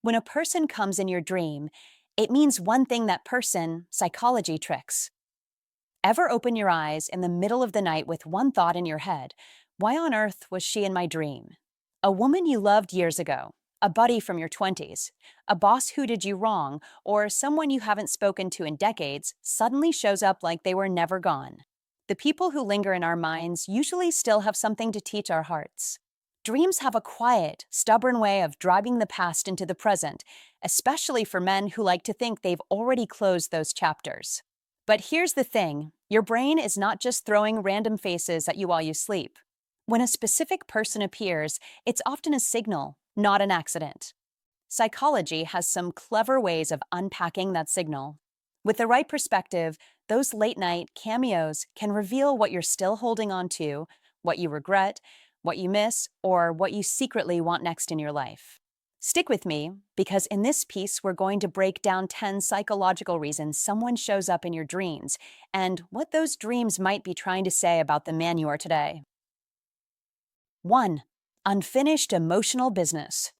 When a person comes in your dream, it means one thing: that person, psychology tricks. Ever open your eyes in the middle of the night with one thought in your head: why on earth was she in my dream? A woman you loved years ago, a buddy from your 20s, a boss who did you wrong, or someone you haven't spoken to in decades suddenly shows up like they were never gone. The people who linger in our minds usually still have something to teach our hearts. Dreams have a quiet, stubborn way of driving the past into the present, especially for men who like to think they've already closed those chapters. But here's the thing: your brain is not just throwing random faces at you while you sleep. When a specific person appears, it's often a signal, not an accident. Psychology has some clever ways of unpacking that signal. With the right perspective, those late night cameos can reveal what you're still holding on to, what you regret, what you miss, or what you secretly want next in your life. Stick with me, because in this piece, we're going to break down 10 psychological reasons someone shows up in your dreams and what those dreams might be trying to say about the man you are today. 1. Unfinished emotional business.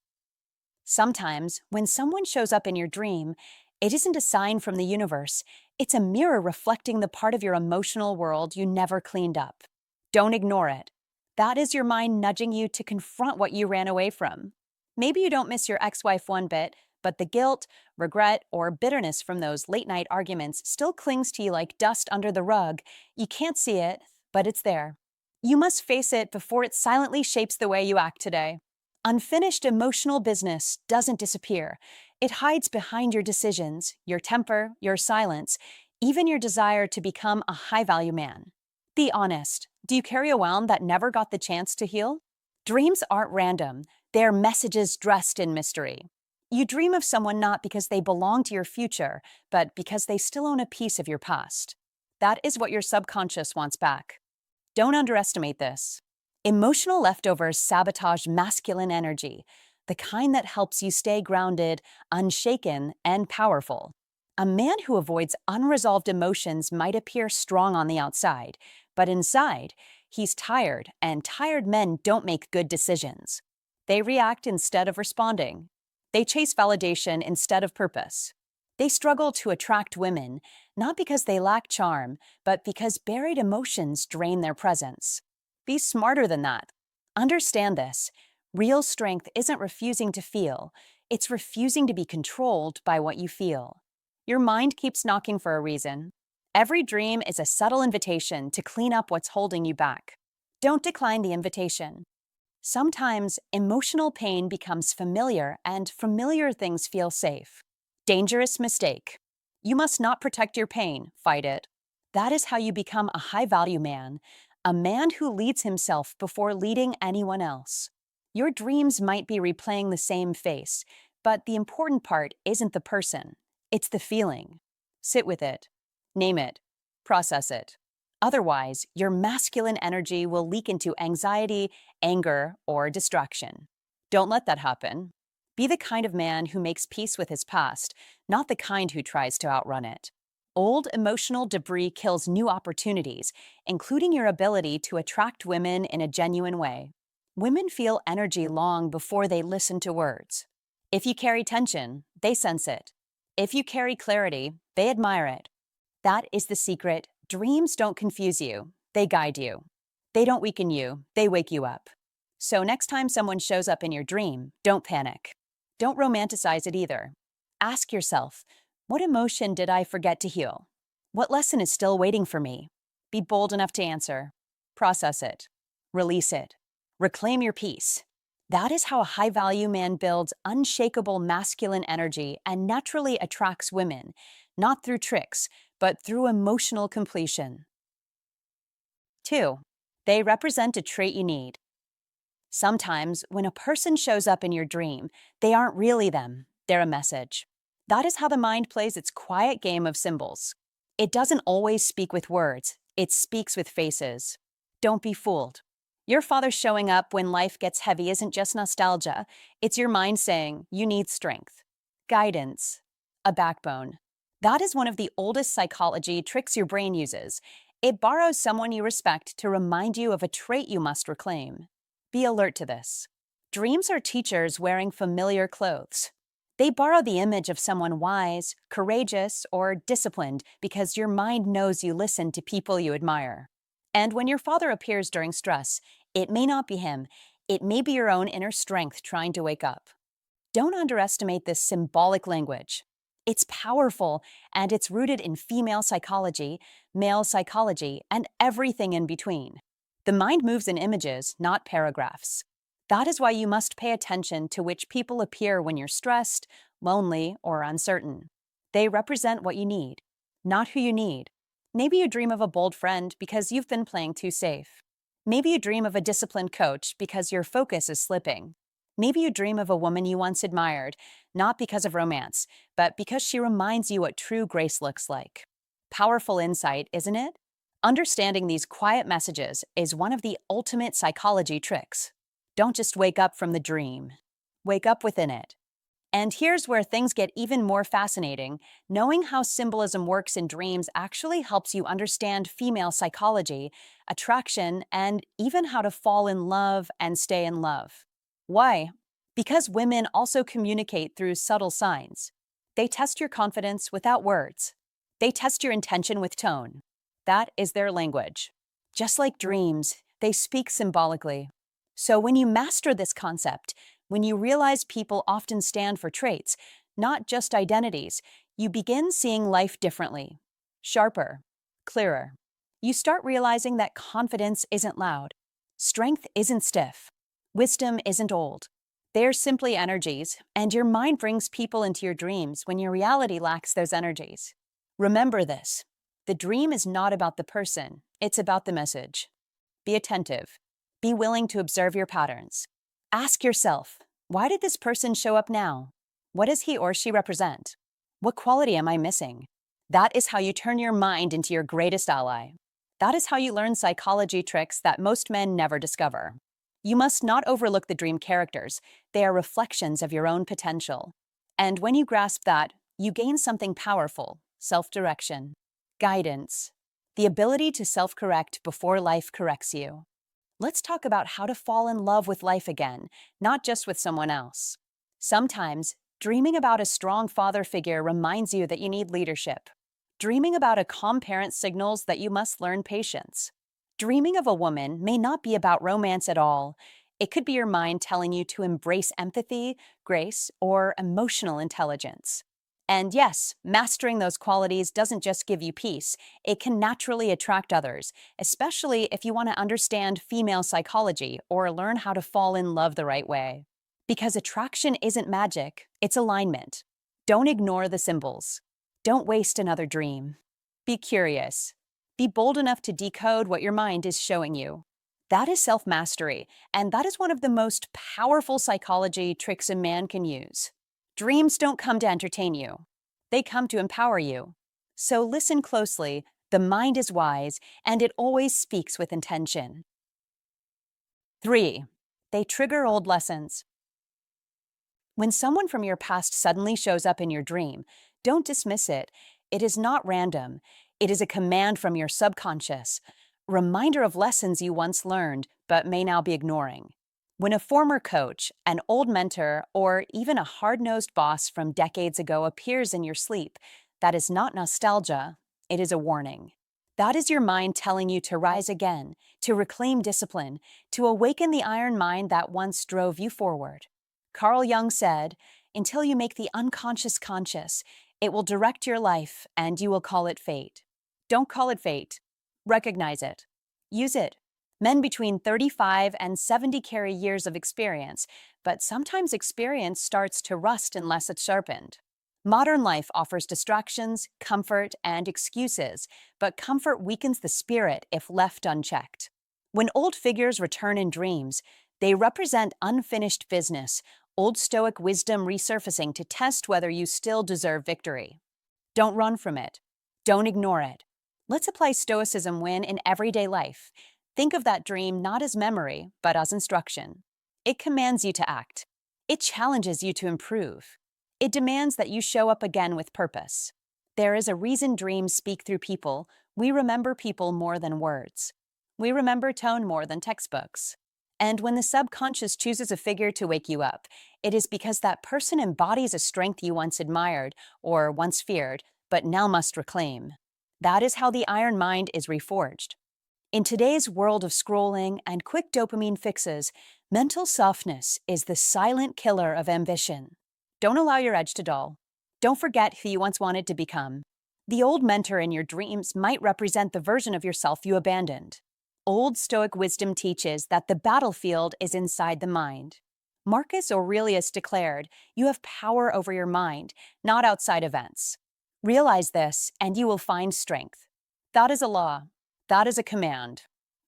Sometimes, when someone shows up in your dream, it isn't a sign from the universe, it's a mirror reflecting the part of your emotional world you never cleaned up. Don't ignore it. That is your mind nudging you to confront what you ran away from. Maybe you don't miss your ex-wife one bit, but the guilt, regret, or bitterness from those late-night arguments still clings to you like dust under the rug. You can't see it, but it's there. You must face it before it silently shapes the way you act today. Unfinished emotional business doesn't disappear. It hides behind your decisions, your temper, your silence, even your desire to become a high-value man. Be honest. Do you carry a wound that never got the chance to heal? Dreams aren't random. They're messages dressed in mystery. You dream of someone not because they belong to your future, but because they still own a piece of your past. That is what your subconscious wants back. Don't underestimate this. Emotional leftovers sabotage masculine energy, the kind that helps you stay grounded, unshaken, and powerful. A man who avoids unresolved emotions might appear strong on the outside, but inside, he's tired, and tired men don't make good decisions. They react instead of responding. They chase validation instead of purpose. They struggle to attract women, not because they lack charm, but because buried emotions drain their presence. Be smarter than that. Understand this. Real strength isn't refusing to feel, it's refusing to be controlled by what you feel. Your mind keeps knocking for a reason. Every dream is a subtle invitation to clean up what's holding you back. Don't decline the invitation. Sometimes emotional pain becomes familiar, and familiar things feel safe. Dangerous mistake. You must not protect your pain, fight it. That is how you become a high-value man, a man who leads himself before leading anyone else. Your dreams might be replaying the same face, but the important part isn't the person, it's the feeling. Sit with it. Name it. Process it. Otherwise, your masculine energy will leak into anxiety, anger, or distraction. Don't let that happen. Be the kind of man who makes peace with his past, not the kind who tries to outrun it. Old emotional debris kills new opportunities, including your ability to attract women in a genuine way. Women feel energy long before they listen to words. If you carry tension, they sense it. If you carry clarity, they admire it. That is the secret. Dreams don't confuse you, they guide you. They don't weaken you, they wake you up. So next time someone shows up in your dream, don't panic. Don't romanticize it either. Ask yourself, what emotion did I forget to heal? What lesson is still waiting for me? Be bold enough to answer. Process it. Release it. Reclaim your peace. That is how a high-value man builds unshakable masculine energy and naturally attracts women, not through tricks, but through emotional completion. 2. They represent a trait you need. Sometimes, when a person shows up in your dream, they aren't really them, they're a message. That is how the mind plays its quiet game of symbols. It doesn't always speak with words, it speaks with faces. Don't be fooled. Your father showing up when life gets heavy isn't just nostalgia, it's your mind saying, you need strength, guidance, a backbone. That is one of the oldest psychology tricks your brain uses. It borrows someone you respect to remind you of a trait you must reclaim. Be alert to this. Dreams are teachers wearing familiar clothes. They borrow the image of someone wise, courageous, or disciplined because your mind knows you listen to people you admire. And when your father appears during stress, it may not be him, it may be your own inner strength trying to wake up. Don't underestimate this symbolic language. It's powerful, and it's rooted in female psychology, male psychology, and everything in between. The mind moves in images, not paragraphs. That is why you must pay attention to which people appear when you're stressed, lonely, or uncertain. They represent what you need, not who you need. Maybe you dream of a bold friend because you've been playing too safe. Maybe you dream of a disciplined coach because your focus is slipping. Maybe you dream of a woman you once admired, not because of romance, but because she reminds you what true grace looks like. Powerful insight, isn't it? Understanding these quiet messages is one of the ultimate psychology tricks. Don't just wake up from the dream. Wake up within it. And here's where things get even more fascinating. Knowing how symbolism works in dreams actually helps you understand female psychology, attraction, and even how to fall in love and stay in love. Why? Because women also communicate through subtle signs. They test your confidence without words. They test your intention with tone. That is their language. Just like dreams, they speak symbolically. So when you master this concept, when you realize people often stand for traits, not just identities, you begin seeing life differently, sharper, clearer. You start realizing that confidence isn't loud, strength isn't stiff, wisdom isn't old. They're simply energies, and your mind brings people into your dreams when your reality lacks those energies. Remember this. The dream is not about the person, it's about the message. Be attentive. Be willing to observe your patterns. Ask yourself, why did this person show up now? What does he or she represent? What quality am I missing? That is how you turn your mind into your greatest ally. That is how you learn psychology tricks that most men never discover. You must not overlook the dream characters. They are reflections of your own potential. And when you grasp that, you gain something powerful: self-direction, guidance, the ability to self-correct before life corrects you. Let's talk about how to fall in love with life again, not just with someone else. Sometimes, dreaming about a strong father figure reminds you that you need leadership. Dreaming about a calm parent signals that you must learn patience. Dreaming of a woman may not be about romance at all. It could be your mind telling you to embrace empathy, grace, or emotional intelligence. And yes, mastering those qualities doesn't just give you peace, it can naturally attract others, especially if you want to understand female psychology or learn how to fall in love the right way. Because attraction isn't magic, it's alignment. Don't ignore the symbols. Don't waste another dream. Be curious. Be bold enough to decode what your mind is showing you. That is self-mastery, and that is one of the most powerful psychology tricks a man can use. Dreams don't come to entertain you. They come to empower you. So listen closely. The mind is wise, and it always speaks with intention. 3. They trigger old lessons. When someone from your past suddenly shows up in your dream, don't dismiss it. It is not random. It is a command from your subconscious, reminder of lessons you once learned but may now be ignoring. When a former coach, an old mentor, or even a hard-nosed boss from decades ago appears in your sleep, that is not nostalgia, it is a warning. That is your mind telling you to rise again, to reclaim discipline, to awaken the iron mind that once drove you forward. Carl Jung said, "Until you make the unconscious conscious, it will direct your life and you will call it fate." Don't call it fate. Recognize it. Use it. Men between 35 and 70 carry years of experience, but sometimes experience starts to rust unless it's sharpened. Modern life offers distractions, comfort, and excuses, but comfort weakens the spirit if left unchecked. When old figures return in dreams, they represent unfinished business, Old Stoic wisdom resurfacing to test whether you still deserve victory. Don't run from it. Don't ignore it. Let's apply Stoicism in everyday life. Think of that dream not as memory, but as instruction. It commands you to act. It challenges you to improve. It demands that you show up again with purpose. There is a reason dreams speak through people. We remember people more than words. We remember tone more than textbooks. And when the subconscious chooses a figure to wake you up, it is because that person embodies a strength you once admired or once feared, but now must reclaim. That is how the iron mind is reforged. In today's world of scrolling and quick dopamine fixes, mental softness is the silent killer of ambition. Don't allow your edge to dull. Don't forget who you once wanted to become. The old mentor in your dreams might represent the version of yourself you abandoned. Old Stoic wisdom teaches that the battlefield is inside the mind. Marcus Aurelius declared, "You have power over your mind, not outside events." Realize this, and you will find strength. That is a law. That is a command.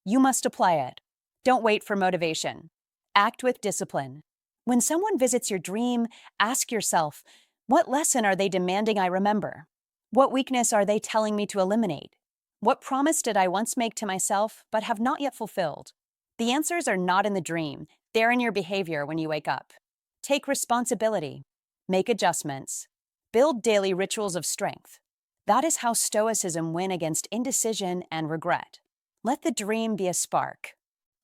You must apply it. Don't wait for motivation. Act with discipline. When someone visits your dream, ask yourself, what lesson are they demanding I remember? What weakness are they telling me to eliminate? What promise did I once make to myself but have not yet fulfilled? The answers are not in the dream, they're in your behavior when you wake up. Take responsibility. Make adjustments. Build daily rituals of strength. That is how Stoicism win against indecision and regret. Let the dream be a spark.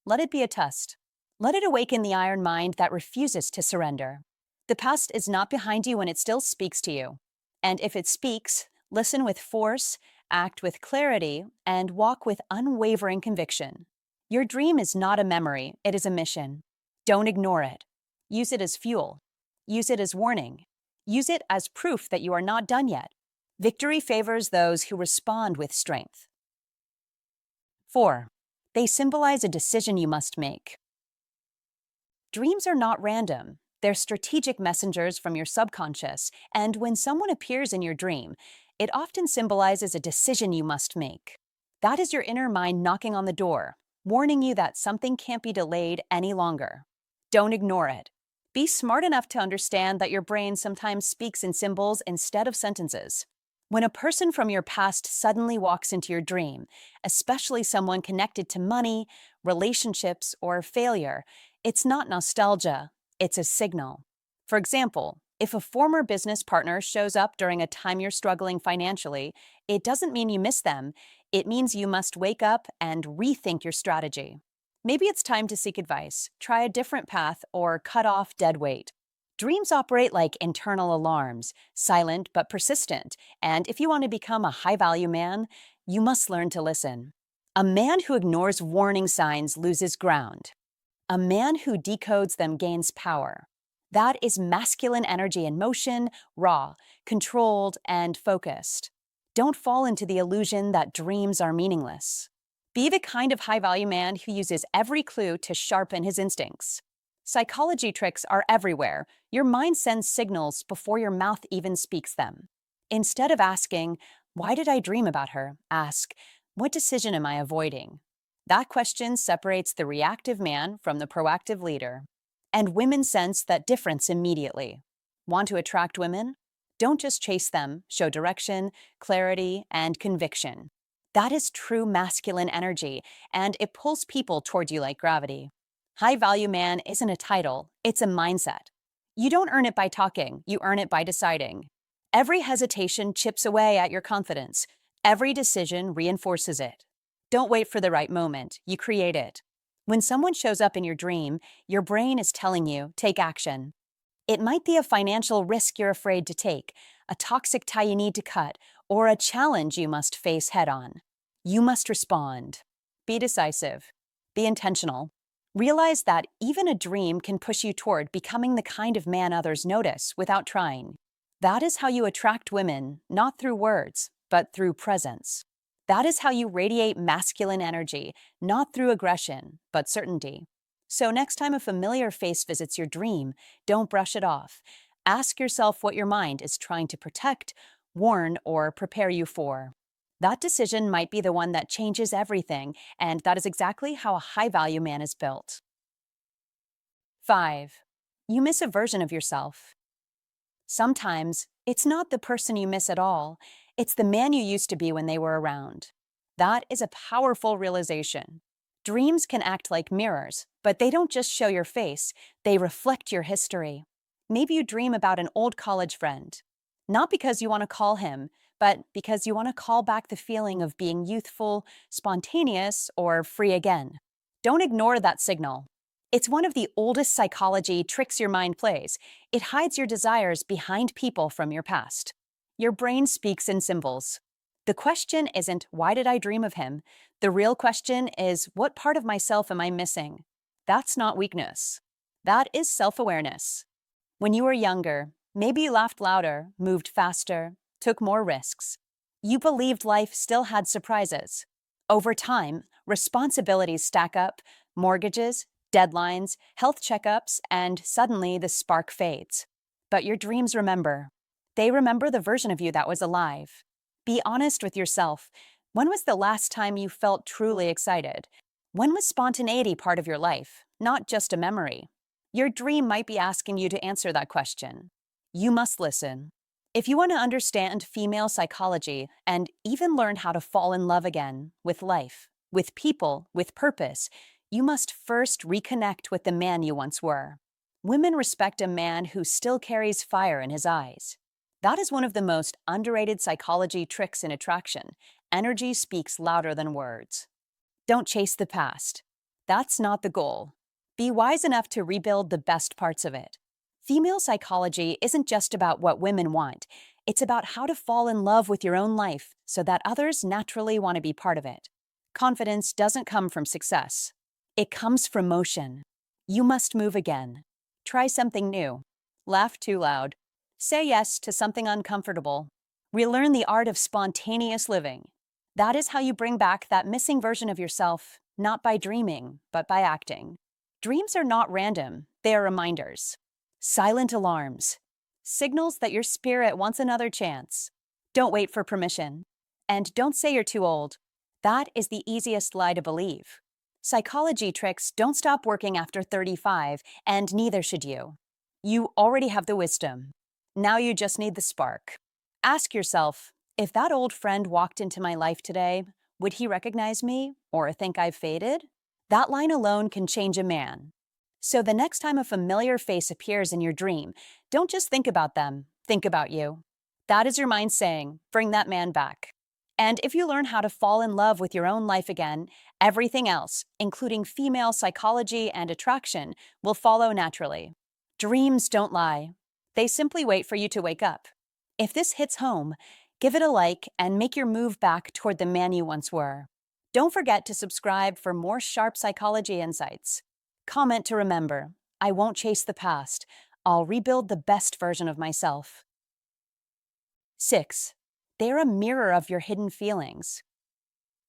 Let it be a test. Let it awaken the iron mind that refuses to surrender. The past is not behind you when it still speaks to you. And if it speaks, listen with force, act with clarity, and walk with unwavering conviction. Your dream is not a memory, it is a mission. Don't ignore it. Use it as fuel. Use it as warning. Use it as proof that you are not done yet. Victory favors those who respond with strength. 4. They symbolize a decision you must make. Dreams are not random. They're strategic messengers from your subconscious, and when someone appears in your dream, it often symbolizes a decision you must make. That is your inner mind knocking on the door, warning you that something can't be delayed any longer. Don't ignore it. Be smart enough to understand that your brain sometimes speaks in symbols instead of sentences. When a person from your past suddenly walks into your dream, especially someone connected to money, relationships, or failure, it's not nostalgia, it's a signal. For example, if a former business partner shows up during a time you're struggling financially, it doesn't mean you miss them. It means you must wake up and rethink your strategy. Maybe it's time to seek advice, try a different path, or cut off dead weight. Dreams operate like internal alarms, silent but persistent, and if you want to become a high-value man, you must learn to listen. A man who ignores warning signs loses ground. A man who decodes them gains power. That is masculine energy in motion, raw, controlled, and focused. Don't fall into the illusion that dreams are meaningless. Be the kind of high-value man who uses every clue to sharpen his instincts. Psychology tricks are everywhere. Your mind sends signals before your mouth even speaks them. Instead of asking, "Why did I dream about her?" ask, "What decision am I avoiding?" That question separates the reactive man from the proactive leader. And women sense that difference immediately. Want to attract women? Don't just chase them, show direction, clarity, and conviction. That is true masculine energy, and it pulls people toward you like gravity. High-value man isn't a title, it's a mindset. You don't earn it by talking, you earn it by deciding. Every hesitation chips away at your confidence. Every decision reinforces it. Don't wait for the right moment, you create it. When someone shows up in your dream, your brain is telling you, take action. It might be a financial risk you're afraid to take, a toxic tie you need to cut, or a challenge you must face head-on. You must respond. Be decisive. Be intentional. Realize that even a dream can push you toward becoming the kind of man others notice without trying. That is how you attract women, not through words, but through presence. That is how you radiate masculine energy, not through aggression, but certainty. So next time a familiar face visits your dream, don't brush it off. Ask yourself what your mind is trying to protect, warn, or prepare you for. That decision might be the one that changes everything, and that is exactly how a high-value man is built. 5. You miss a version of yourself. Sometimes, it's not the person you miss at all, it's the man you used to be when they were around. That is a powerful realization. Dreams can act like mirrors, but they don't just show your face, they reflect your history. Maybe you dream about an old college friend. Not because you want to call him, but because you want to call back the feeling of being youthful, spontaneous, or free again. Don't ignore that signal. It's one of the oldest psychology tricks your mind plays. It hides your desires behind people from your past. Your brain speaks in symbols. The question isn't, why did I dream of him? The real question is, what part of myself am I missing? That's not weakness. That is self-awareness. When you were younger, maybe you laughed louder, moved faster, took more risks. You believed life still had surprises. Over time, responsibilities stack up, mortgages, deadlines, health checkups, and suddenly the spark fades. But your dreams remember. They remember the version of you that was alive. Be honest with yourself. When was the last time you felt truly excited? When was spontaneity part of your life, not just a memory? Your dream might be asking you to answer that question. You must listen. If you want to understand female psychology and even learn how to fall in love again with life, with people, with purpose, you must first reconnect with the man you once were. Women respect a man who still carries fire in his eyes. That is one of the most underrated psychology tricks in attraction. Energy speaks louder than words. Don't chase the past. That's not the goal. Be wise enough to rebuild the best parts of it. Female psychology isn't just about what women want. It's about how to fall in love with your own life so that others naturally want to be part of it. Confidence doesn't come from success. It comes from motion. You must move again. Try something new. Laugh too loud. Say yes to something uncomfortable. Relearn the art of spontaneous living. That is how you bring back that missing version of yourself, not by dreaming, but by acting. Dreams are not random, they are reminders. Silent alarms. Signals that your spirit wants another chance. Don't wait for permission. And don't say you're too old. That is the easiest lie to believe. Psychology tricks don't stop working after 35, and neither should you. You already have the wisdom. Now you just need the spark. Ask yourself, if that old friend walked into my life today, would he recognize me or think I've faded? That line alone can change a man. So the next time a familiar face appears in your dream, don't just think about them, think about you. That is your mind saying, bring that man back. And if you learn how to fall in love with your own life again, everything else, including female psychology and attraction, will follow naturally. Dreams don't lie. They simply wait for you to wake up. If this hits home, give it a like and make your move back toward the man you once were. Don't forget to subscribe for more sharp psychology insights. Comment to remember, I won't chase the past. I'll rebuild the best version of myself. 6. They're a mirror of your hidden feelings.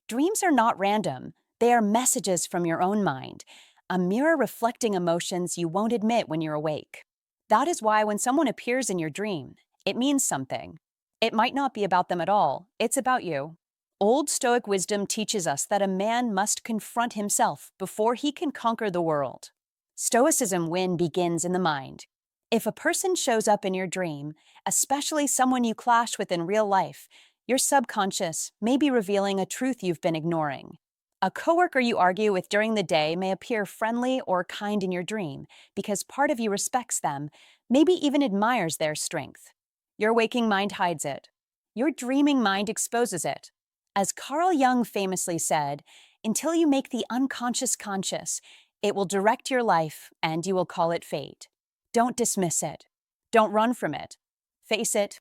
Dreams are not random. They are messages from your own mind, a mirror reflecting emotions you won't admit when you're awake. That is why when someone appears in your dream, it means something. It might not be about them at all, it's about you. Old Stoic wisdom teaches us that a man must confront himself before he can conquer the world. Stoicism win begins in the mind. If a person shows up in your dream, especially someone you clash with in real life, your subconscious may be revealing a truth you've been ignoring. A coworker you argue with during the day may appear friendly or kind in your dream because part of you respects them, maybe even admires their strength. Your waking mind hides it. Your dreaming mind exposes it. As Carl Jung famously said, until you make the unconscious conscious, it will direct your life and you will call it fate. Don't dismiss it. Don't run from it. Face it.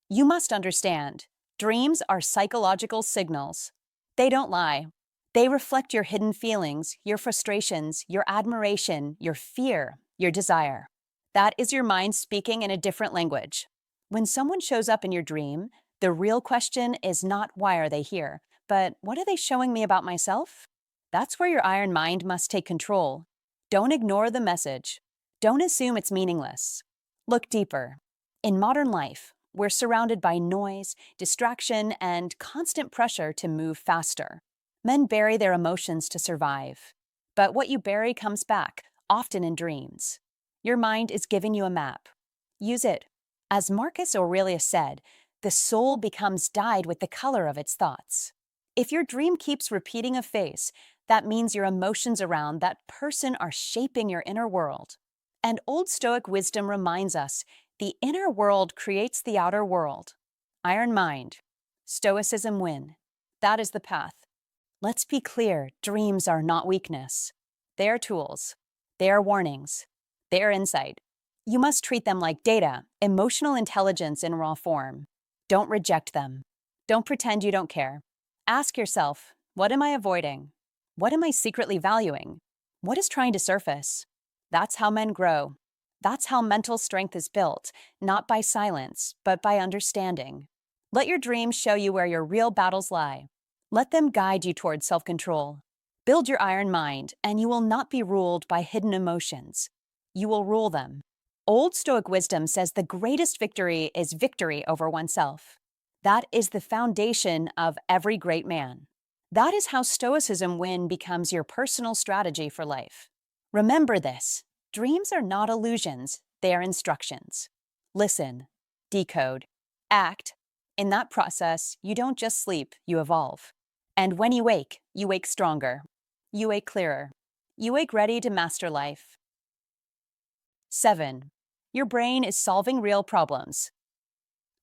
You must understand, dreams are psychological signals. They don't lie. They reflect your hidden feelings, your frustrations, your admiration, your fear, your desire. That is your mind speaking in a different language. When someone shows up in your dream, the real question is not why are they here, but what are they showing me about myself? That's where your iron mind must take control. Don't ignore the message. Don't assume it's meaningless. Look deeper. In modern life, we're surrounded by noise, distraction, and constant pressure to move faster. Men bury their emotions to survive. But what you bury comes back, often in dreams. Your mind is giving you a map. Use it. As Marcus Aurelius said, the soul becomes dyed with the color of its thoughts. If your dream keeps repeating a face, that means your emotions around that person are shaping your inner world. And Old Stoic wisdom reminds us, the inner world creates the outer world. Iron mind. Stoicism win. That is the path. Let's be clear, dreams are not weakness. They are tools. They are warnings. They are insight. You must treat them like data, emotional intelligence in raw form. Don't reject them. Don't pretend you don't care. Ask yourself, what am I avoiding? What am I secretly valuing? What is trying to surface? That's how men grow. That's how mental strength is built, not by silence, but by understanding. Let your dreams show you where your real battles lie. Let them guide you toward self-control. Build your iron mind, and you will not be ruled by hidden emotions. You will rule them. Old Stoic wisdom says the greatest victory is victory over oneself. That is the foundation of every great man. That is how Stoicism win becomes your personal strategy for life. Remember this. Dreams are not illusions, they are instructions. Listen, decode, act. In that process, you don't just sleep, you evolve. And when you wake stronger. You wake clearer. You wake ready to master life. 7. Your brain is solving real problems.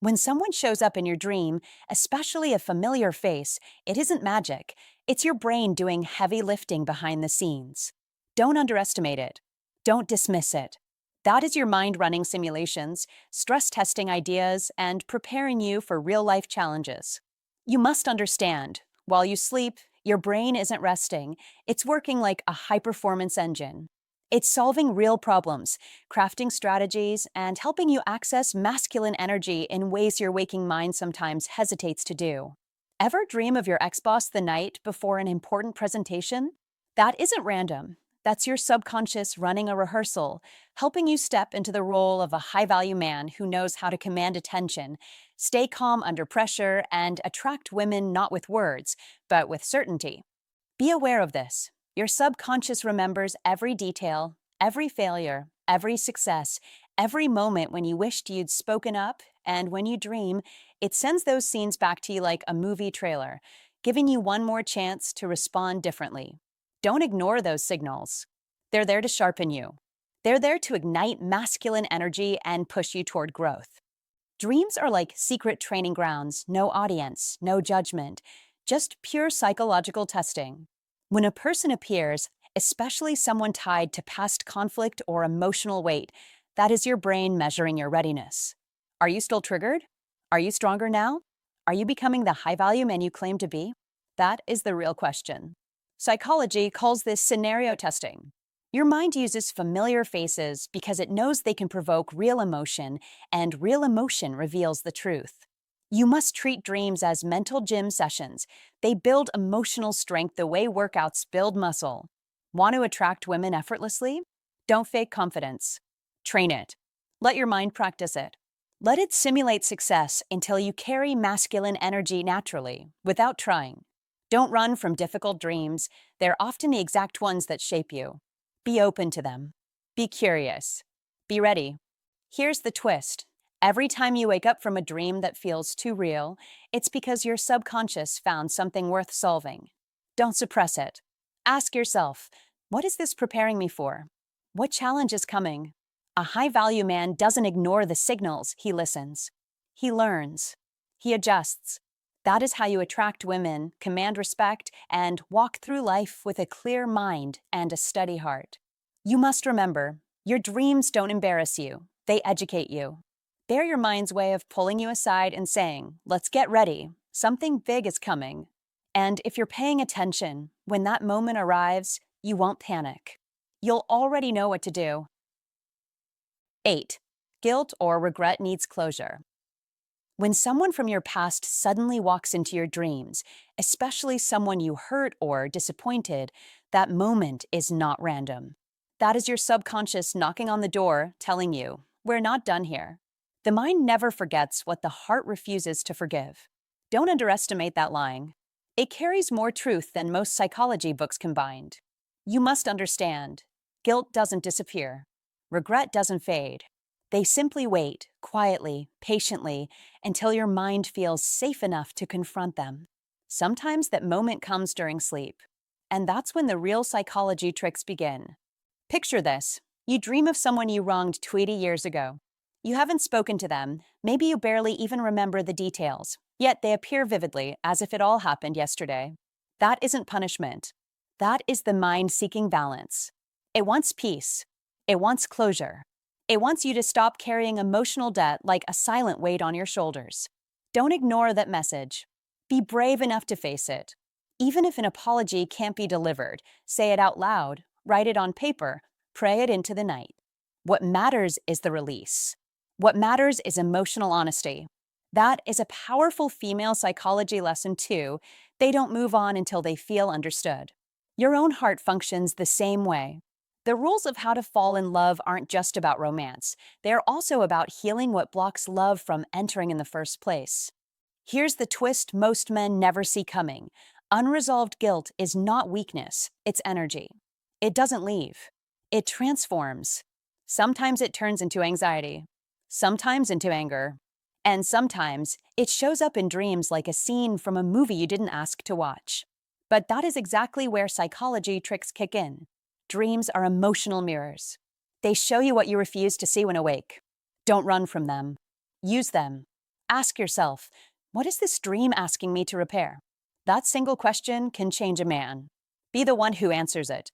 When someone shows up in your dream, especially a familiar face, it isn't magic. It's your brain doing heavy lifting behind the scenes. Don't underestimate it. Don't dismiss it. That is your mind running simulations, stress testing ideas, and preparing you for real-life challenges. You must understand, while you sleep, your brain isn't resting. It's working like a high-performance engine. It's solving real problems, crafting strategies, and helping you access masculine energy in ways your waking mind sometimes hesitates to do. Ever dream of your ex-boss the night before an important presentation? That isn't random. That's your subconscious running a rehearsal, helping you step into the role of a high-value man who knows how to command attention, stay calm under pressure, and attract women not with words, but with certainty. Be aware of this. Your subconscious remembers every detail, every failure, every success, every moment when you wished you'd spoken up, and when you dream, it sends those scenes back to you like a movie trailer, giving you one more chance to respond differently. Don't ignore those signals. They're there to sharpen you. They're there to ignite masculine energy and push you toward growth. Dreams are like secret training grounds, no audience, no judgment, just pure psychological testing. When a person appears, especially someone tied to past conflict or emotional weight, that is your brain measuring your readiness. Are you still triggered? Are you stronger now? Are you becoming the high-value man you claim to be? That is the real question. Psychology calls this scenario testing. Your mind uses familiar faces because it knows they can provoke real emotion, and real emotion reveals the truth. You must treat dreams as mental gym sessions. They build emotional strength the way workouts build muscle. Want to attract women effortlessly? Don't fake confidence. Train it. Let your mind practice it. Let it simulate success until you carry masculine energy naturally, without trying. Don't run from difficult dreams. They're often the exact ones that shape you. Be open to them. Be curious. Be ready. Here's the twist. Every time you wake up from a dream that feels too real, it's because your subconscious found something worth solving. Don't suppress it. Ask yourself, what is this preparing me for? What challenge is coming? A high-value man doesn't ignore the signals, he listens. He learns. He adjusts. That is how you attract women, command respect, and walk through life with a clear mind and a steady heart. You must remember, your dreams don't embarrass you, they educate you. They're your mind's way of pulling you aside and saying, let's get ready, something big is coming. And if you're paying attention, when that moment arrives, you won't panic. You'll already know what to do. 8. Guilt or regret needs closure. When someone from your past suddenly walks into your dreams, especially someone you hurt or disappointed, that moment is not random. That is your subconscious knocking on the door, telling you, we're not done here. The mind never forgets what the heart refuses to forgive. Don't underestimate that line. It carries more truth than most psychology books combined. You must understand, guilt doesn't disappear. Regret doesn't fade. They simply wait, quietly, patiently, until your mind feels safe enough to confront them. Sometimes that moment comes during sleep. And that's when the real psychology tricks begin. Picture this. You dream of someone you wronged 20 years ago. You haven't spoken to them. Maybe you barely even remember the details. Yet they appear vividly, as if it all happened yesterday. That isn't punishment. That is the mind seeking balance. It wants peace. It wants closure. It wants you to stop carrying emotional debt like a silent weight on your shoulders. Don't ignore that message. Be brave enough to face it. Even if an apology can't be delivered, say it out loud, write it on paper, pray it into the night. What matters is the release. What matters is emotional honesty. That is a powerful female psychology lesson, too. They don't move on until they feel understood. Your own heart functions the same way. The rules of how to fall in love aren't just about romance. They're also about healing what blocks love from entering in the first place. Here's the twist most men never see coming. Unresolved guilt is not weakness, it's energy. It doesn't leave. It transforms. Sometimes it turns into anxiety, sometimes into anger, and sometimes it shows up in dreams like a scene from a movie you didn't ask to watch. But that is exactly where psychology tricks kick in. Dreams are emotional mirrors. They show you what you refuse to see when awake. Don't run from them. Use them. Ask yourself, what is this dream asking me to repair? That single question can change a man. Be the one who answers it.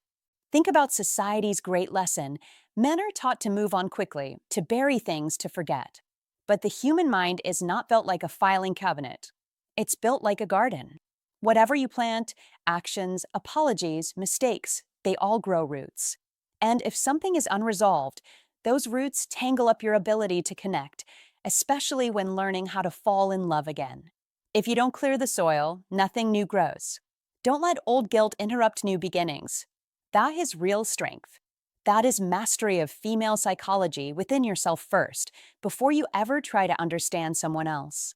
Think about society's great lesson. Men are taught to move on quickly, to bury things, to forget. But the human mind is not built like a filing cabinet. It's built like a garden. Whatever you plant, actions, apologies, mistakes, they all grow roots. And if something is unresolved, those roots tangle up your ability to connect, especially when learning how to fall in love again. If you don't clear the soil, nothing new grows. Don't let old guilt interrupt new beginnings. That is real strength. That is mastery of female psychology within yourself first, before you ever try to understand someone else.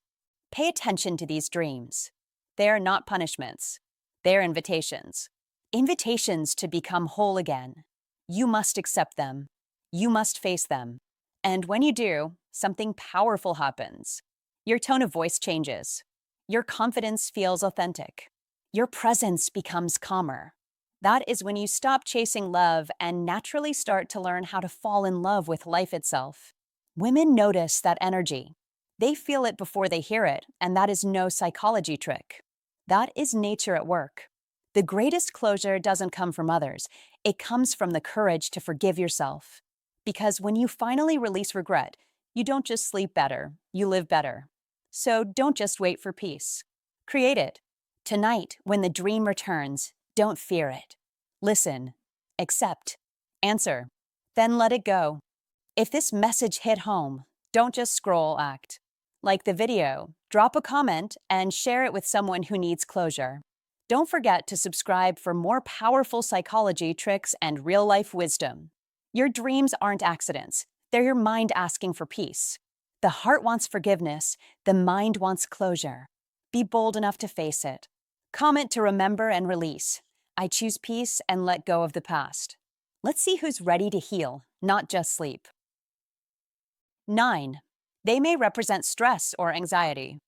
Pay attention to these dreams. They are not punishments. They are invitations. Invitations to become whole again. You must accept them. You must face them. And when you do, something powerful happens. Your tone of voice changes. Your confidence feels authentic. Your presence becomes calmer. That is when you stop chasing love and naturally start to learn how to fall in love with life itself. Women notice that energy. They feel it before they hear it, and that is no psychology trick. That is nature at work. The greatest closure doesn't come from others. It comes from the courage to forgive yourself. Because when you finally release regret, you don't just sleep better, you live better. So don't just wait for peace. Create it. Tonight, when the dream returns, don't fear it. Listen, accept, answer, then let it go. If this message hit home, don't just scroll, act. Like the video, drop a comment, and share it with someone who needs closure. Don't forget to subscribe for more powerful psychology tricks and real-life wisdom. Your dreams aren't accidents. They're your mind asking for peace. The heart wants forgiveness. The mind wants closure. Be bold enough to face it. Comment to remember and release. I choose peace and let go of the past. Let's see who's ready to heal, not just sleep. 9. They may represent stress or anxiety.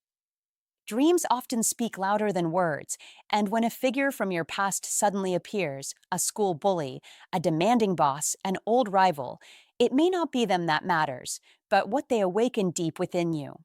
Dreams often speak louder than words, and when a figure from your past suddenly appears, a school bully, a demanding boss, an old rival, it may not be them that matters, but what they awaken deep within you.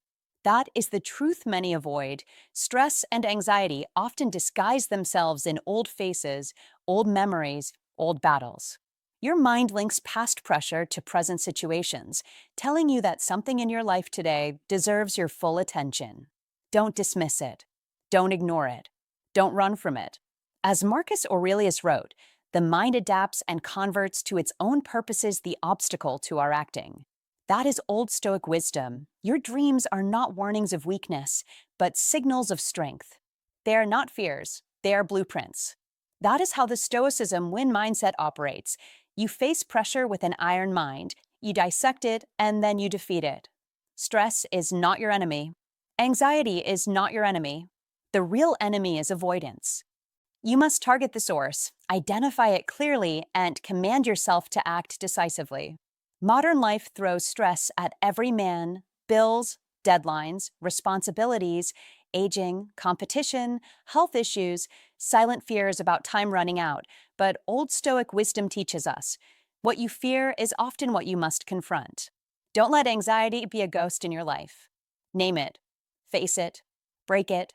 That is the truth many avoid. Stress and anxiety often disguise themselves in old faces, old memories, old battles. Your mind links past pressure to present situations, telling you that something in your life today deserves your full attention. Don't dismiss it. Don't ignore it. Don't run from it. As Marcus Aurelius wrote, the mind adapts and converts to its own purposes the obstacle to our acting. That is Old Stoic wisdom. Your dreams are not warnings of weakness, but signals of strength. They are not fears, they are blueprints. That is how the Stoicism win mindset operates. You face pressure with an iron mind, you dissect it, and then you defeat it. Stress is not your enemy. Anxiety is not your enemy. The real enemy is avoidance. You must target the source, identify it clearly, and command yourself to act decisively. Modern life throws stress at every man: bills, deadlines, responsibilities, aging, competition, health issues, silent fears about time running out. But Old Stoic wisdom teaches us, what you fear is often what you must confront. Don't let anxiety be a ghost in your life. Name it, face it, break it.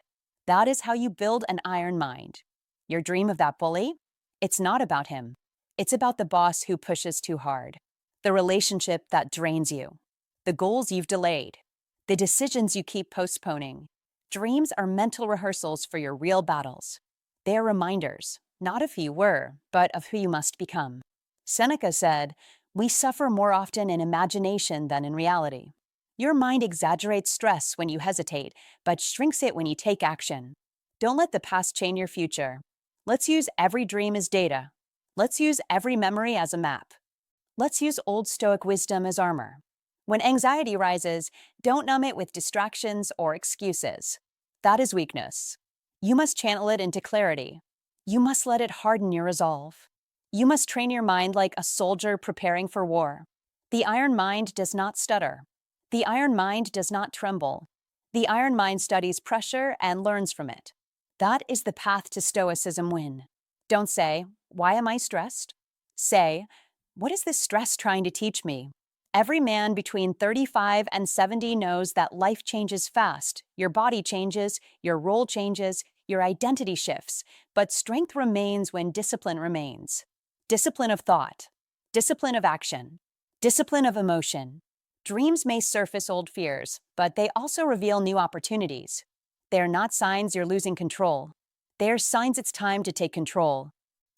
That is how you build an iron mind. Your dream of that bully? It's not about him. It's about the boss who pushes too hard, the relationship that drains you, the goals you've delayed, the decisions you keep postponing. Dreams are mental rehearsals for your real battles. They are reminders, not of who you were, but of who you must become. Seneca said, "We suffer more often in imagination than in reality." Your mind exaggerates stress when you hesitate, but shrinks it when you take action. Don't let the past chain your future. Let's use every dream as data. Let's use every memory as a map. Let's use Old Stoic wisdom as armor. When anxiety rises, don't numb it with distractions or excuses. That is weakness. You must channel it into clarity. You must let it harden your resolve. You must train your mind like a soldier preparing for war. The iron mind does not stutter. The iron mind does not tremble. The iron mind studies pressure and learns from it. That is the path to Stoicism win. Don't say, "Why am I stressed?" Say, "What is this stress trying to teach me?" Every man between 35 and 70 knows that life changes fast. Your body changes, your role changes, your identity shifts, but strength remains when discipline remains. Discipline of thought, discipline of action, discipline of emotion. Dreams may surface old fears, but they also reveal new opportunities. They are not signs you're losing control. They are signs it's time to take control.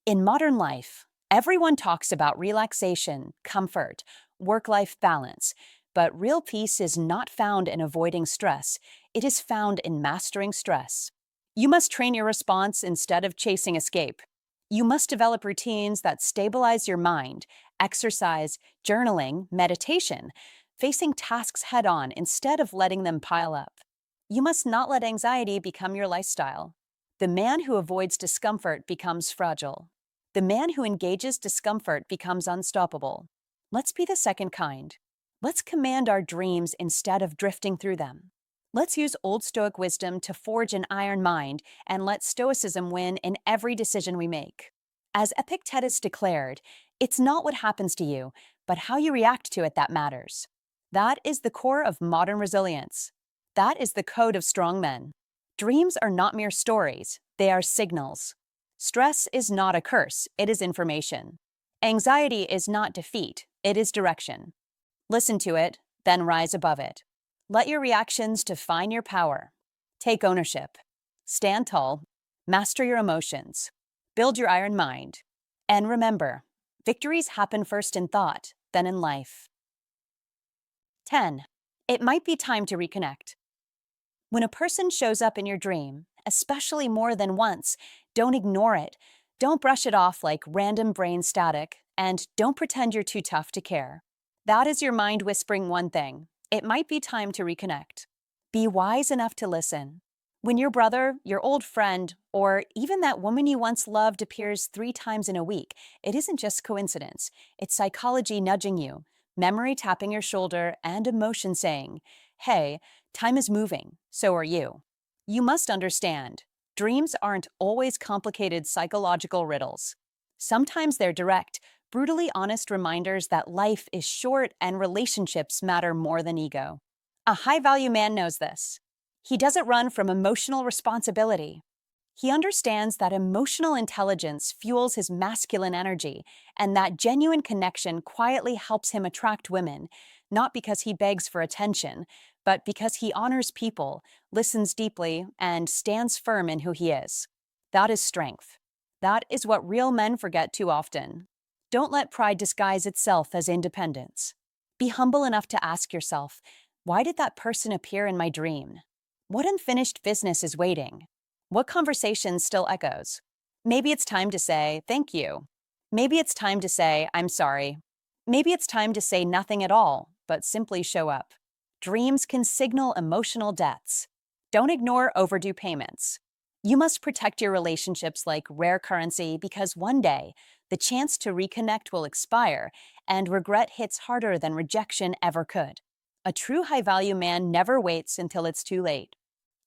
In modern life, everyone talks about relaxation, comfort, work-life balance, but real peace is not found in avoiding stress. It is found in mastering stress. You must train your response instead of chasing escape. You must develop routines that stabilize your mind, exercise, journaling, meditation, facing tasks head-on instead of letting them pile up. You must not let anxiety become your lifestyle. The man who avoids discomfort becomes fragile. The man who engages discomfort becomes unstoppable. Let's be the second kind. Let's command our dreams instead of drifting through them. Let's use Old Stoic wisdom to forge an iron mind and let Stoicism win in every decision we make. As Epictetus declared, it's not what happens to you, but how you react to it that matters. That is the core of modern resilience. That is the code of strong men. Dreams are not mere stories, they are signals. Stress is not a curse, it is information. Anxiety is not defeat, it is direction. Listen to it, then rise above it. Let your reactions define your power. Take ownership. Stand tall. Master your emotions. Build your iron mind. And remember, victories happen first in thought, then in life. 10. It might be time to reconnect. When a person shows up in your dream, especially more than once, don't ignore it. Don't brush it off like random brain static, and don't pretend you're too tough to care. That is your mind whispering one thing. It might be time to reconnect. Be wise enough to listen. When your brother, your old friend, or even that woman you once loved appears 3 times in a week, it isn't just coincidence. It's psychology nudging you, memory tapping your shoulder, and emotion saying, "Hey, time is moving, so are you." You must understand, dreams aren't always complicated psychological riddles. Sometimes they're direct, brutally honest reminders that life is short and relationships matter more than ego. A high-value man knows this. He doesn't run from emotional responsibility. He understands that emotional intelligence fuels his masculine energy, and that genuine connection quietly helps him attract women, not because he begs for attention, but because he honors people, listens deeply, and stands firm in who he is. That is strength. That is what real men forget too often. Don't let pride disguise itself as independence. Be humble enough to ask yourself, why did that person appear in my dream? What unfinished business is waiting? What conversation still echoes? Maybe it's time to say, thank you. Maybe it's time to say, I'm sorry. Maybe it's time to say nothing at all, but simply show up. Dreams can signal emotional debts. Don't ignore overdue payments. You must protect your relationships like rare currency because one day, the chance to reconnect will expire, and regret hits harder than rejection ever could. A true high-value man never waits until it's too late.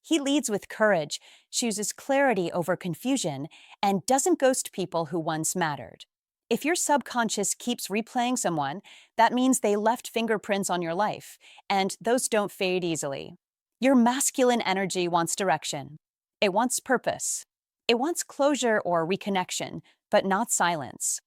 He leads with courage, chooses clarity over confusion, and doesn't ghost people who once mattered. If your subconscious keeps replaying someone, that means they left fingerprints on your life, and those don't fade easily. Your masculine energy wants direction. It wants purpose. It wants closure or reconnection, but not silence.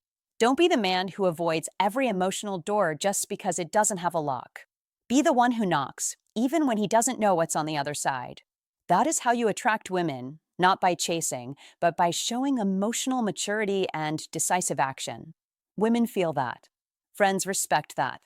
Don't be the man who avoids every emotional door just because it doesn't have a lock. Be the one who knocks, even when he doesn't know what's on the other side. That is how you attract women, not by chasing, but by showing emotional maturity and decisive action. Women feel that. Friends respect that.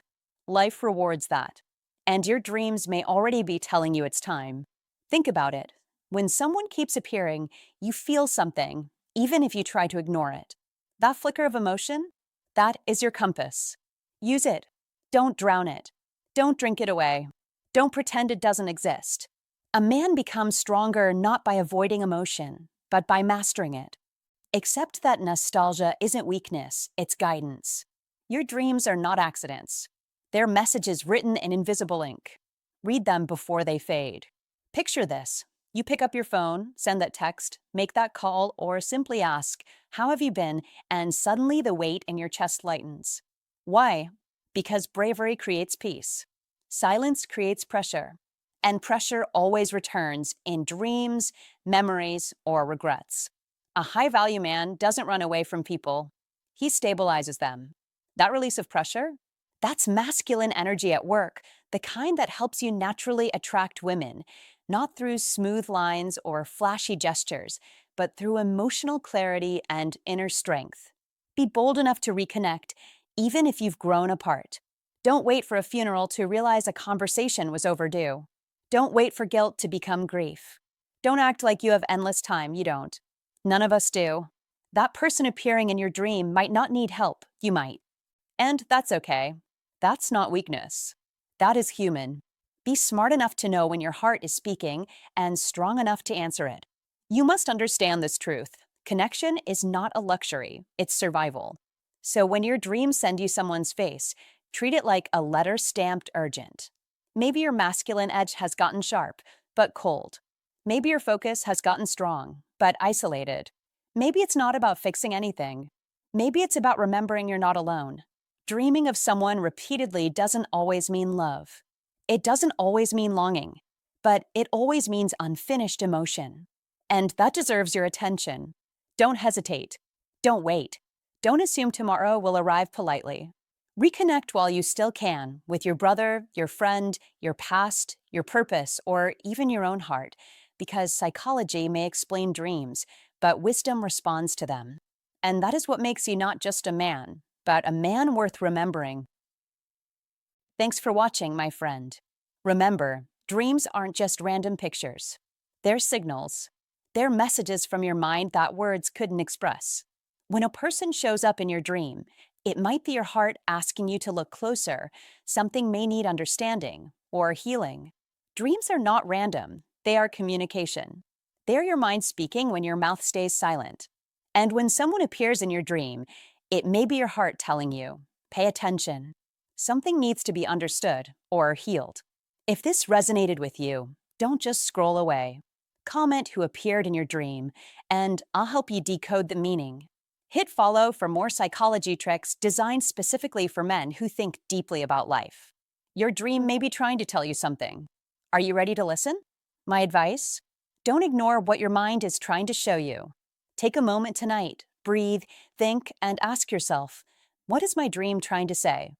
Life rewards that. And your dreams may already be telling you it's time. Think about it. When someone keeps appearing, you feel something, even if you try to ignore it. That flicker of emotion, that is your compass. Use it. Don't drown it. Don't drink it away. Don't pretend it doesn't exist. A man becomes stronger not by avoiding emotion, but by mastering it. Accept that nostalgia isn't weakness, it's guidance. Your dreams are not accidents. They're messages written in invisible ink. Read them before they fade. Picture this. You pick up your phone, send that text, make that call, or simply ask, "How have you been?" And suddenly the weight in your chest lightens. Why? Because bravery creates peace. Silence creates pressure. And pressure always returns in dreams, memories, or regrets. A high-value man doesn't run away from people. He stabilizes them. That release of pressure? That's masculine energy at work, the kind that helps you naturally attract women, not through smooth lines or flashy gestures, but through emotional clarity and inner strength. Be bold enough to reconnect, even if you've grown apart. Don't wait for a funeral to realize a conversation was overdue. Don't wait for guilt to become grief. Don't act like you have endless time. You don't. None of us do. That person appearing in your dream might not need help. You might. And that's okay. That's not weakness. That is human. Be smart enough to know when your heart is speaking and strong enough to answer it. You must understand this truth. Connection is not a luxury, it's survival. So when your dreams send you someone's face, treat it like a letter stamped urgent. Maybe your masculine edge has gotten sharp, but cold. Maybe your focus has gotten strong, but isolated. Maybe it's not about fixing anything. Maybe it's about remembering you're not alone. Dreaming of someone repeatedly doesn't always mean love. It doesn't always mean longing, but it always means unfinished emotion. And that deserves your attention. Don't hesitate. Don't wait. Don't assume tomorrow will arrive politely. Reconnect while you still can with your brother, your friend, your past, your purpose, or even your own heart, because psychology may explain dreams, but wisdom responds to them. And that is what makes you not just a man, but a man worth remembering. Thanks for watching, my friend. Remember, dreams aren't just random pictures. They're signals. They're messages from your mind that words couldn't express. When a person shows up in your dream, it might be your heart asking you to look closer. Something may need understanding or healing. Dreams are not random. They are communication. They're your mind speaking when your mouth stays silent. And when someone appears in your dream, it may be your heart telling you, "Pay attention. Something needs to be understood or healed." If this resonated with you, don't just scroll away. Comment who appeared in your dream, and I'll help you decode the meaning. Hit follow for more psychology tricks designed specifically for men who think deeply about life. Your dream may be trying to tell you something. Are you ready to listen? My advice? Don't ignore what your mind is trying to show you. Take a moment tonight, breathe, think, and ask yourself, what is my dream trying to say?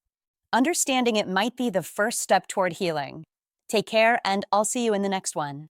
Understanding it might be the first step toward healing. Take care, and I'll see you in the next one.